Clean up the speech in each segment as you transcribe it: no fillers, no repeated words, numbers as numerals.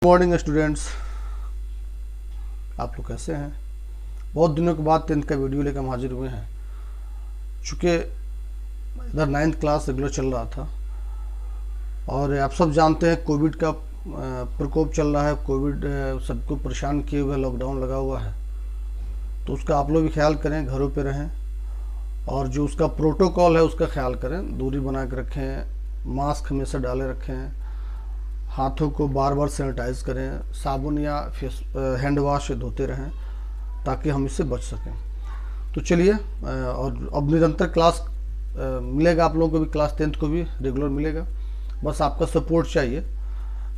Morning students, आप लोग कैसे हैं? बहुत दिनों के बाद 10th का वीडियो लेकर हम हाजिर हुए हैं। चूँकि इधर 9th क्लास रेगुलर चल रहा था और आप सब जानते हैं कोविड का प्रकोप चल रहा है। कोविड सबको परेशान किए हुए, लॉकडाउन लगा हुआ है, तो उसका आप लोग भी ख्याल करें, घरों पे रहें और जो उसका प्रोटोकॉल है उसका ख्याल करें। दूरी बना के रखें, मास्क हमेशा डाले रखें, हाथों को बार बार सैनिटाइज करें, साबुन या हैंड वॉश से धोते रहें ताकि हम इससे बच सकें। तो चलिए, और अब निरंतर क्लास मिलेगा आप लोगों को भी, क्लास 10th को भी रेगुलर मिलेगा। बस आपका सपोर्ट चाहिए।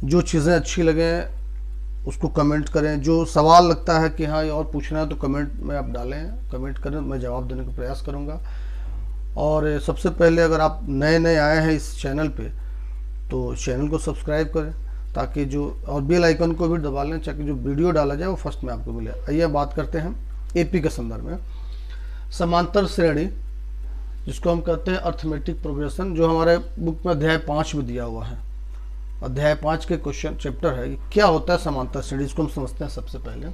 जो चीज़ें अच्छी लगें उसको कमेंट करें, जो सवाल लगता है कि हाँ ये और पूछना है तो कमेंट में आप डालें, कमेंट करें, मैं जवाब देने का प्रयास करूँगा। और सबसे पहले अगर आप नए आए हैं इस चैनल पे तो चैनल को सब्सक्राइब करें ताकि जो, और बेल आइकन को भी दबा लें ताकि जो वीडियो डाला जाए वो फर्स्ट में आपको मिले। आइए बात करते हैं एपी के संदर्भ में। समांतर श्रेणी, जिसको हम कहते हैं अर्थमेटिक प्रोग्रेशन, जो हमारे बुक में अध्याय 5 में दिया हुआ है। अध्याय 5 के क्वेश्चन चैप्टर है क्या होता है समांतर श्रेणी, इसको हम समझते हैं। सबसे पहले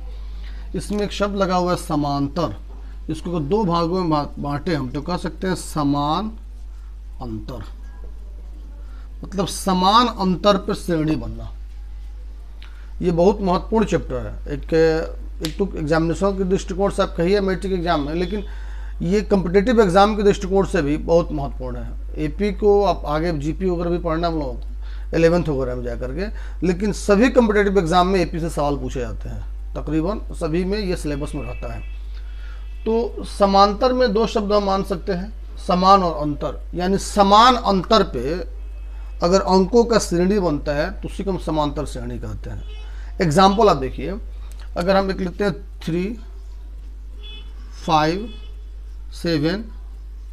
इसमें एक शब्द लगा हुआ है समांतर। इसको दो भागों में बांटे हम तो कह सकते हैं समान अंतर, मतलब समान अंतर पर श्रेणी बनना। ये बहुत महत्वपूर्ण चैप्टर है। एक तो एग्जामिनेशन के दृष्टिकोण से आप कहिए मैट्रिक एग्जाम में, लेकिन ये कम्पिटिटिव एग्जाम के दृष्टिकोण से भी बहुत महत्वपूर्ण है। एपी को आप आगे जीपी वगैरह भी पढ़ना हम लोगों को 11th वगैरह में जा करके, लेकिन सभी कम्पिटिटिव एग्जाम में एपी से सवाल पूछे जाते हैं, तकरीबन सभी में ये सिलेबस में रहता है। तो समांतर में दो शब्द हम मान सकते हैं, समान और अंतर। यानी समान अंतर पे अगर अंकों का श्रेणी बनता है तो उसी को हम समांतर श्रेणी कहते हैं। एग्जाम्पल आप देखिए, अगर हम एक लेते हैं 3, 5, 7,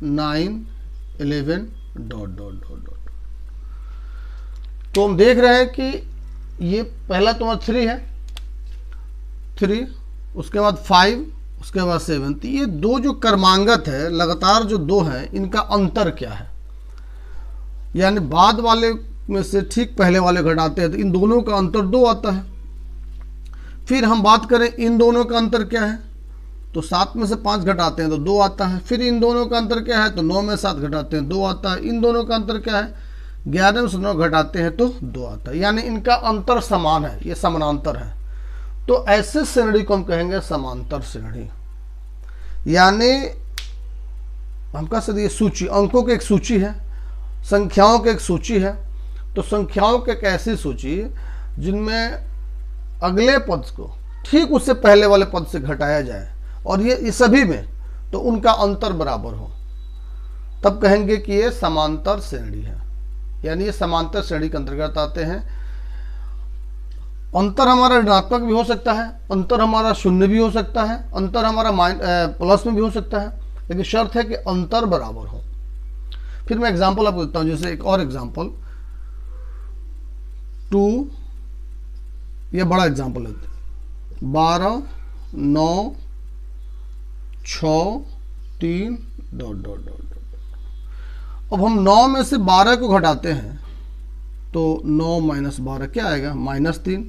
9, 11 ... तो हम देख रहे हैं कि ये पहला तुम्हारा 3 है, 3, उसके बाद 5, उसके बाद 7। तो ये दो जो क्रमांगत है, लगातार जो दो हैं, इनका अंतर क्या है? यानी बाद वाले में से ठीक पहले वाले घटाते हैं तो इन दोनों का अंतर 2 आता है। फिर हम बात करें इन दोनों का अंतर क्या है, तो 7 में से 5 घटाते हैं तो 2 आता है। फिर इन दोनों का अंतर क्या है, तो 9 में 7 घटाते हैं 2 आता है। इन दोनों का अंतर क्या है, 11 में से 9 घटाते हैं तो 2 आता है। यानी इनका अंतर समान है, ये समानांतर है। तो ऐसे श्रेणी को हम कहेंगे समांतर श्रेणी। यानी हम कह सकते ये सूची, अंकों की एक सूची है, संख्याओं की एक सूची है। तो संख्याओं की एक ऐसी सूची जिनमें अगले पद को ठीक उससे पहले वाले पद से घटाया जाए और ये सभी में तो उनका अंतर बराबर हो, तब कहेंगे कि ये समांतर श्रेणी है। यानी ये समांतर श्रेणी के अंतर्गत आते हैं। अंतर हमारा ऋणात्मक भी हो सकता है, अंतर हमारा शून्य भी हो सकता है, अंतर हमारा प्लस में भी हो सकता है, लेकिन शर्त है कि अंतर बराबर हो। फिर मैं एग्जांपल आपको देता हूं, जैसे एक और एग्जांपल 2, ये बड़ा एग्जांपल लेते हैं, 12, 9, 6, 3 ... अब हम 9 में से 12 को घटाते हैं तो 9 - 12 क्या आएगा, -3।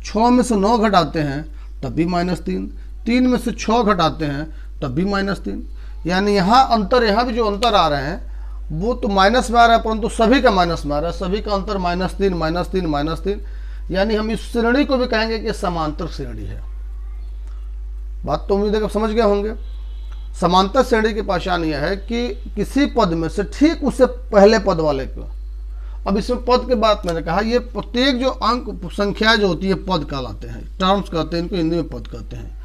6 में से 9 घटाते हैं तब भी -3। 3 में से 6 घटाते हैं तब भी -3। यानी यहाँ अंतर, यहाँ भी जो अंतर आ रहे हैं वो तो माइनस में आ रहा है, परंतु सभी का माइनस में आ रहा है, सभी का अंतर -3, -3, -3। यानी हम इस श्रेणी को भी कहेंगे कि समांतर श्रेणी है। बात तो उम्मीद है कि समझ गए होंगे। समांतर श्रेणी की पहचान यह है कि किसी पद में से ठीक उससे पहले पद वाले को, अब इसमें पद के बात मैंने कहा, ये प्रत्येक जो अंक संख्या जो होती है पद कहलाते हैं, टर्म्स कहते हैं इनको, हिंदी में पद कहते हैं।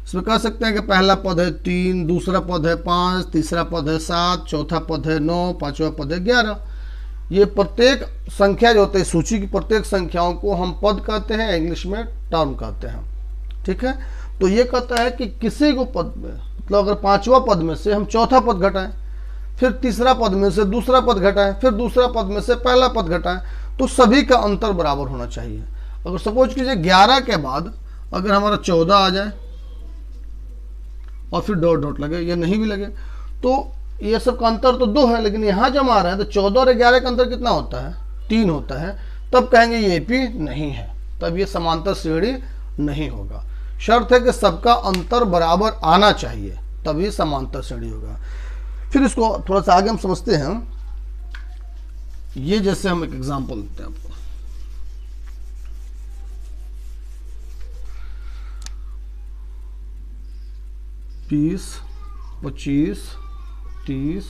इसमें कह सकते हैं कि पहला पद है 3, दूसरा पद है 5, तीसरा पद है 7, चौथा पद है 9, पांचवा पद है 11। ये प्रत्येक संख्या जो होती है, सूची की प्रत्येक संख्याओं को हम पद कहते हैं, इंग्लिश में टर्म कहते हैं। ठीक है, तो ये कहता है कि किसी को पद में, मतलब अगर 5वां पद में से हम चौथा पद घटाएं, फिर तीसरा पद में से दूसरा पद घटाएं, फिर दूसरा पद में से पहला पद घटाएं, तो सभी का अंतर बराबर होना चाहिए। अगर सपोज कीजिए 11 के बाद अगर हमारा 14 आ जाए और फिर डॉट लगे या नहीं भी लगे, तो ये सब का अंतर तो 2 है, लेकिन यहाँ जब आ रहा है तो 14 और 11 का अंतर कितना होता है, 3 होता है, तब कहेंगे ये एपी नहीं है। तब ये समांतर श्रेणी नहीं होगा। शर्त है कि सबका अंतर बराबर आना चाहिए, तभी समांतर श्रेणी होगा। फिर इसको थोड़ा सा आगे हम समझते हैं। ये जैसे हम एक एग्जांपल देते हैं आपको, बीस, 25, 30,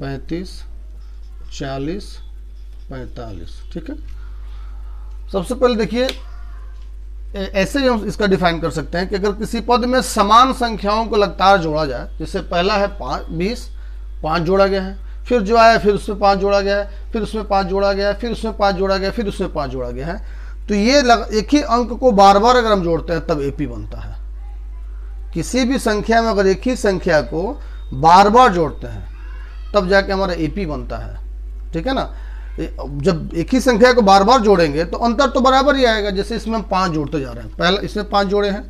35, 40, 45। ठीक है, सबसे पहले देखिए ऐसे ही हम इसका डिफाइन कर सकते हैं कि अगर किसी पद में समान संख्याओं को लगातार जोड़ा जाए, जैसे पहला है 20, 5 जोड़ा गया है, फिर जो आया फिर उसमें 5 जोड़ा गया है, फिर उसमें 5 जोड़ा गया है, फिर उसमें 5 जोड़ा गया है, फिर उसमें 5 जोड़ा गया है, तो ये एक ही अंक को बार बार अगर हम जोड़ते हैं तब एपी बनता है। किसी भी संख्या में अगर एक ही संख्या को बार बार जोड़ते हैं तब जाके हमारा एपी बनता है। ठीक है ना, जब एक ही संख्या को बार बार जोड़ेंगे तो अंतर तो बराबर ही आएगा। जैसे इसमें हम 5 जोड़ते जा रहे हैं, पहला इसमें 5 जोड़े हैं,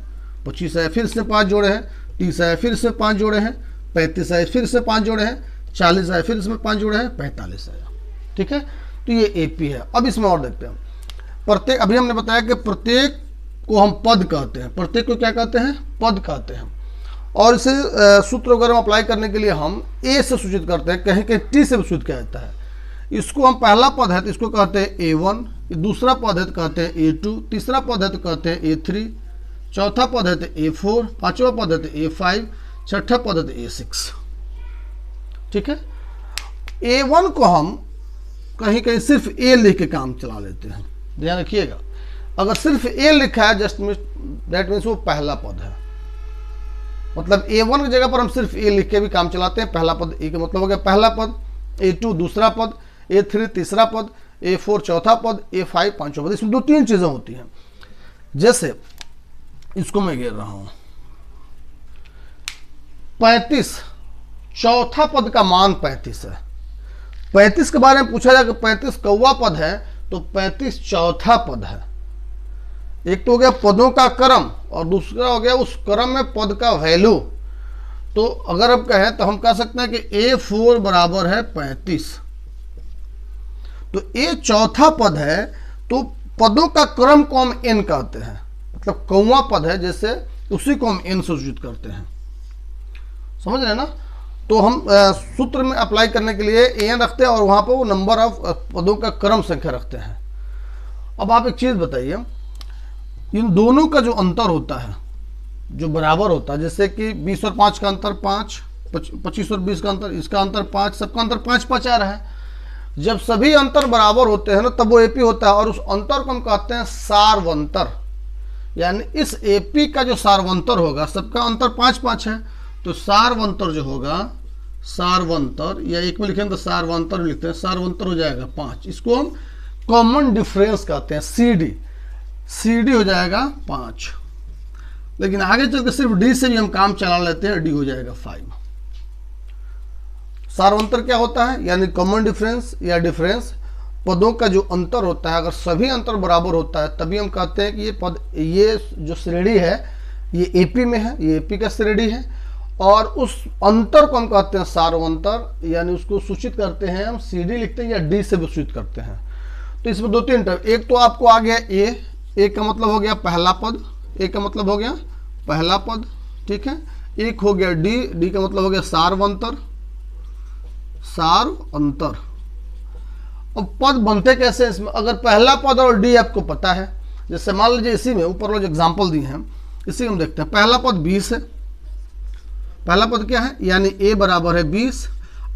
25 आए, फिर इसमें 5 जोड़े हैं, 30 आए, फिर इसमें 5 जोड़े हैं, 35 आए, फिर इसमें 5 जोड़े हैं, 40 आए, फिर इसमें 5 जोड़े हैं, 45 आया। ठीक है, तो ये एपी है। अब इसमें और देखते हैं, प्रत्येक, अभी हमने बताया कि प्रत्येक को हम पद कहते हैं, प्रत्येक को क्या कहते हैं, पद कहते हैं। और इसे सूत्र वगैरह में अप्लाई करने के लिए हम ए से सूचित करते हैं, कहीं कहीं टी से भी सूचित किया जाता है। इसको हम पहला पद है तो इसको कहते हैं A1, दूसरा पद है तो कहते हैं A2, तीसरा पद है तो कहते हैं A3, चौथा पद है तो A4, पांचवा पद है तो A5, छठा पद है तो A6। ठीक है, A1 को हम कहीं कहीं सिर्फ A लिख के काम चला लेते हैं, ध्यान रखिएगा। अगर सिर्फ A लिखा है जस्ट दैट मीन्स वो पहला पद है, मतलब A1 की जगह पर हम सिर्फ A लिख के भी काम चलाते हैं। पहला पद A का मतलब हो गया पहला पद, A2 दूसरा पद, A3 तीसरा पद, A4 चौथा पद, A5 पांचवा पद। इसमें 2-3 चीजें होती हैं। जैसे इसको मैं घेर रहा हूं, 35 चौथा पद का मान 35 है। 35 के बारे में पूछा जाए कि 35 कौवा पद है तो 35 चौथा पद है। एक तो हो गया पदों का क्रम और दूसरा हो गया उस क्रम में पद का वैल्यू। तो अगर अब कहें तो हम कह सकते हैं कि A4 बराबर है 35, तो A चौथा पद है, तो पदों का क्रम को हम n कहते हैं, मतलब कौवा पद है जैसे उसी को हम n से सूचित करते हैं। समझ रहे हैं ना, तो हम सूत्र में अप्लाई करने के लिए n रखते हैं और वहां पर वो नंबर ऑफ पदों का क्रम संख्या रखते हैं। अब आप एक चीज बताइए, इन दोनों का जो अंतर होता है जो बराबर होता है, जैसे कि 20 और 5 का अंतर 5, 25 और 20 का अंतर, इसका अंतर 5, सबका अंतर 5-5 आ रहा है। जब सभी अंतर बराबर होते हैं ना तब वो एपी होता है, और उस अंतर को हम कहते हैं सारवंतर। यानी इस एपी का जो सारवंतर होगा, सबका अंतर 5-5 है, तो सारवंतर जो होगा, सारवंतर या एक में लिखेंगे तो सारवंतर लिखते हैं, सारवंतर हो जाएगा 5। इसको हम कॉमन डिफरेंस कहते हैं, CD हो जाएगा 5। लेकिन आगे चल के सिर्फ डी से भी हम काम चला लेते हैं, डी हो जाएगा 5। सारवंतर क्या होता है, यानी कॉमन डिफरेंस या डिफरेंस, पदों का जो अंतर होता है, अगर सभी अंतर बराबर होता है तभी हम कहते हैं कि ये पद, ये जो श्रेणी है ये एपी में है, ये एपी का श्रेणी है। और उस अंतर को हम कहते हैं सारवंतर, यानी उसको सूचित करते हैं हम CD लिखते हैं या डी से भी सूचित करते हैं। तो इसमें 2-3 टाइप, एक तो आपको आ गया ए का मतलब हो गया पहला पद, ए का मतलब हो गया पहला पद, ठीक है। एक हो गया डी का मतलब हो गया सारवंतर, सार अंतर। अब पद बनते कैसे इसमें, अगर पहला पद और डी आपको पता है, जैसे मान लीजिए इसी में ऊपर वाले जो एग्जांपल दिए हैं इसी में हम देखते हैं। पहला पद 20 है, पहला पद क्या है, यानी ए बराबर है 20,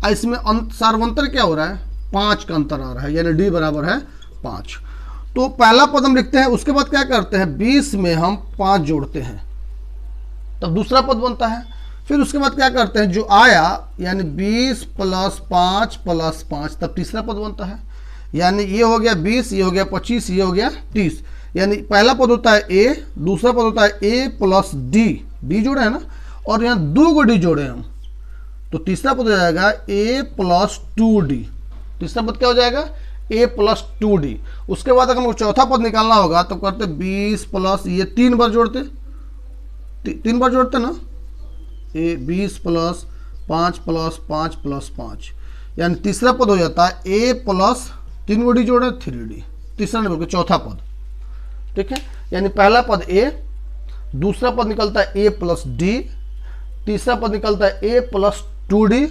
इसमें सारवंतर क्या हो रहा है, 5 का अंतर आ रहा है, यानी डी बराबर है 5। तो पहला पद हम लिखते हैं, उसके बाद क्या करते हैं, 20 में हम 5 जोड़ते हैं तब दूसरा पद बनता है। फिर उसके बाद क्या करते हैं, जो आया यानी 20 + 5 + 5 तब तीसरा पद बनता है। यानी ये हो गया 20, ये हो गया 25, ये हो गया 30। यानी पहला पद होता है ए, दूसरा पद होता है ए + डी जोड़े है ना, और यहाँ 2 को डी जोड़े हम, तो तीसरा पद हो जाएगा a + 2d। तीसरा पद क्या हो जाएगा, a + 2d। उसके बाद अगर हमको चौथा पद निकालना होगा तो करते 20 + ये 3 बार जोड़ते, 3 बार जोड़ते ना, 20 + 5 + 5 + 5, यानी तीसरा पद हो जाता है a + 3 को डी जोड़े 3d, तीसरा नंबर का चौथा पद। ठीक है, यानी पहला पद a, दूसरा पद निकलता है a प्लस डी, तीसरा पद निकलता है a प्लस 2d,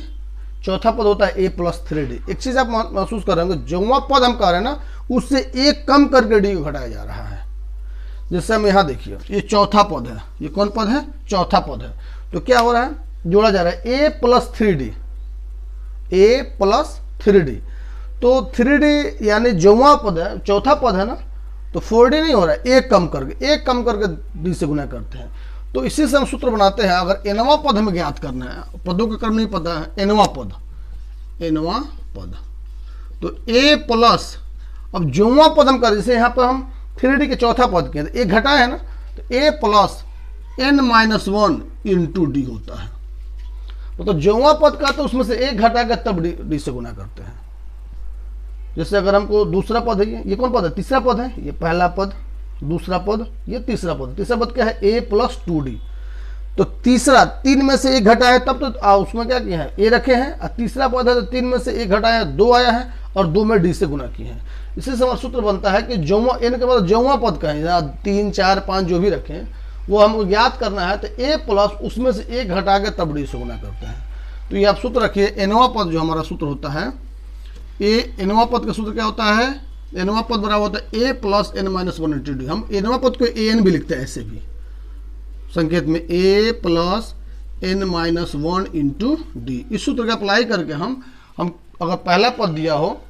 चौथा पद होता है a प्लस 3d। एक चीज आप महसूस कर रहे होंगे, जौवा पद हम कह रहे हैं ना उससे एक कम करके डी को घटाया जा रहा है। जैसे हम यहाँ देखिए, ये चौथा पद है, ये कौन पद है, चौथा पद है, तो क्या हो रहा है, जोड़ा जा रहा है a plus 3d, a plus 3d, तो 3d यानी जौवा पद है, चौथा पद है ना, तो 4d नहीं हो रहा है, एक कम करके d से गुना करते हैं। तो इसी से हम सूत्र बनाते हैं, अगर nवां पद हमें ज्ञात करना है, पदों का क्रम नहीं पता है, nवां पद, तो a प्लस, अब जौवा पद हम कर, जैसे यहाँ पर हम 3d के चौथा पद के एक घटा है ना, तो a plus n-1 into D होता है। तो जौवा पद का तो उसमें से एक घटा कर तब डी से गुना करते हैं। जैसे अगर हमको दूसरा पद है, ये कौन पद है, तीसरा पद है, ये पहला पद, दूसरा पद, ये तीसरा पद क्या है, a प्लस 2d, तो तीसरा 3 में से एक घटा है, तब तो उसमें क्या किया है, a रखे हैं, और तीसरा पद है तो 3 में से एक घटाया है, 2 आया है, और 2 में d से गुना किए हैं। इसी से हमारा सूत्र बनता है कि जौवा, n के बाद जौवा पद का है, 3, 4, 5 जो भी रखें वो हमको याद करना है, तो a प्लस उसमें से एक घटा के तब डी से गुना करते हैं। तो ये आप सूत्र रखिए, nवां पद जो हमारा सूत्र होता है, nवां पद का सूत्र क्या होता है, nवां पद बराबर होता है a plus n-1 into D. हम nवां पद को an भी लिखते हैं, ऐसे भी संकेत में a plus n-1 into D. इस सूत्र का अप्लाई करके हम अगर पहला पद दिया हो,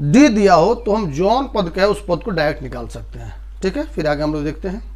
d दिया हो, तो हम जौन पद का है उस पद को डायरेक्ट निकाल सकते हैं। ठीक है, फिर आगे हम लोग देखते हैं।